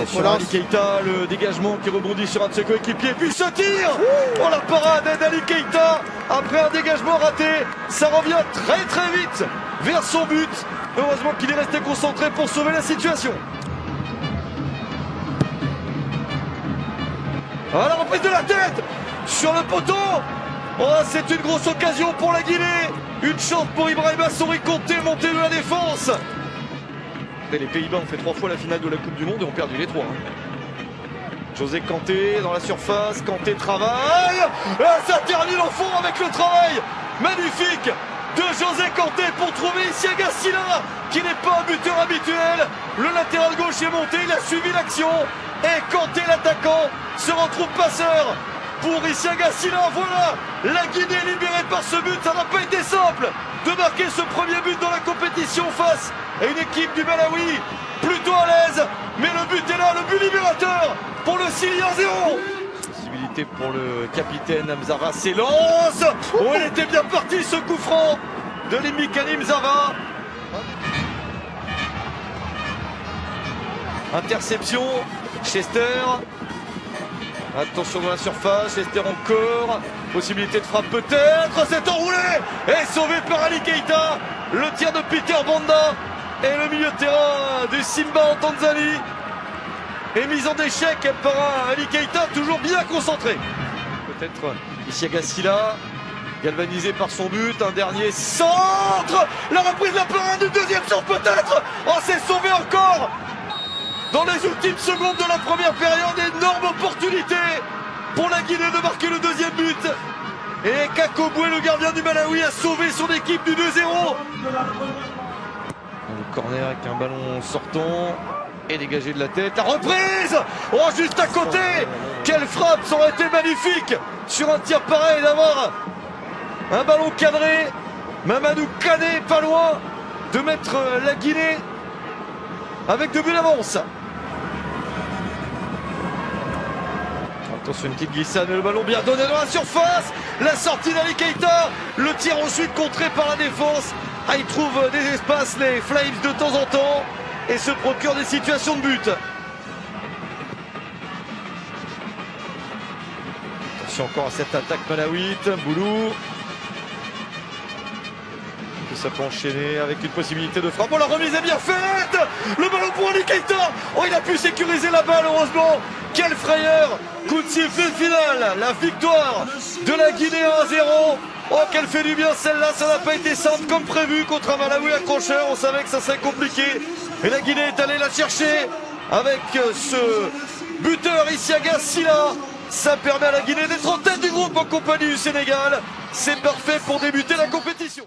Sur Ali Keita, le dégagement qui rebondit sur un de ses coéquipiers, puis ce tir. Oh, la parade d'Ali Keita après un dégagement raté. Ça revient très très vite vers son but. Heureusement qu'il est resté concentré pour sauver la situation. Ah, la reprise de la tête sur le poteau. Oh, c'est une grosse occasion pour la Guinée. Une chance pour Ibrahima Sori Conté, monté de la défense. Et les Pays-Bas ont fait 3 fois la finale de la Coupe du Monde et ont perdu les 3. José Kanté dans la surface, Kanté travaille. Ah, ça termine au fond avec le travail magnifique de José Kanté pour trouver Isiaga Sylla, qui n'est pas un buteur habituel. Le latéral gauche est monté, il a suivi l'action. Et Kanté, l'attaquant, se retrouve passeur pour Isiaga Sylla. Voilà, la Guinée libérée par ce but. Ça n'a pas été simple de marquer ce premier but dans la compétition face à une équipe du Malawi plutôt à l'aise. Mais le but est là, le but libérateur pour le Sylla 0. Possibilité pour le capitaine Mzava s'élance. Oh, il était bien parti ce coup franc de Limikani Mzava. Interception, Chester. Attention dans la surface, Chester encore. Possibilité de frappe peut-être, c'est enroulé et sauvé par Ali Keita. Le tir de Peter Banda et le milieu de terrain du Simba en Tanzanie est mis en échec par Ali Keita, toujours bien concentré. Peut-être Isiaga Sylla, galvanisé par son but, un dernier centre. La reprise de la parade du deuxième centre peut-être. Oh, c'est sauvé encore dans les ultimes secondes de la première période. Énorme opportunité pour la Guinée de marquer le deuxième but. Et Kakoboué, le gardien du Malawi, a sauvé son équipe du 2-0. Le corner avec un ballon sortant et dégagé de la tête. La reprise. Oh, juste à côté. Quelle frappe, ça aurait été magnifique sur un tir pareil d'avoir un ballon cadré. Mamadou Kané pas loin de mettre la Guinée avec 2 buts d'avance. Attention, une petite glissade, le ballon bien donné dans la surface. La sortie d'Ali Keita. Le tir ensuite contré par la défense. Ah, il trouve des espaces, les Flames, de temps en temps, et se procure des situations de but. Attention encore à cette attaque malawite. Boulou. Ça peut enchaîner avec une possibilité de frappe. Oh, la remise est bien faite. Le ballon pour Ali Keita. Oh, il a pu sécuriser la balle, heureusement. Quelle frayeur. Coup de sifflet final. La victoire de la Guinée 1-0. Oh, qu'elle fait du bien celle-là. Ça n'a pas été simple comme prévu contre un Malawi accrocheur. On savait que ça serait compliqué. Et la Guinée est allée la chercher avec ce buteur Isiaga Sylla. Ça permet à la Guinée d'être en tête du groupe en compagnie du Sénégal. C'est parfait pour débuter la compétition.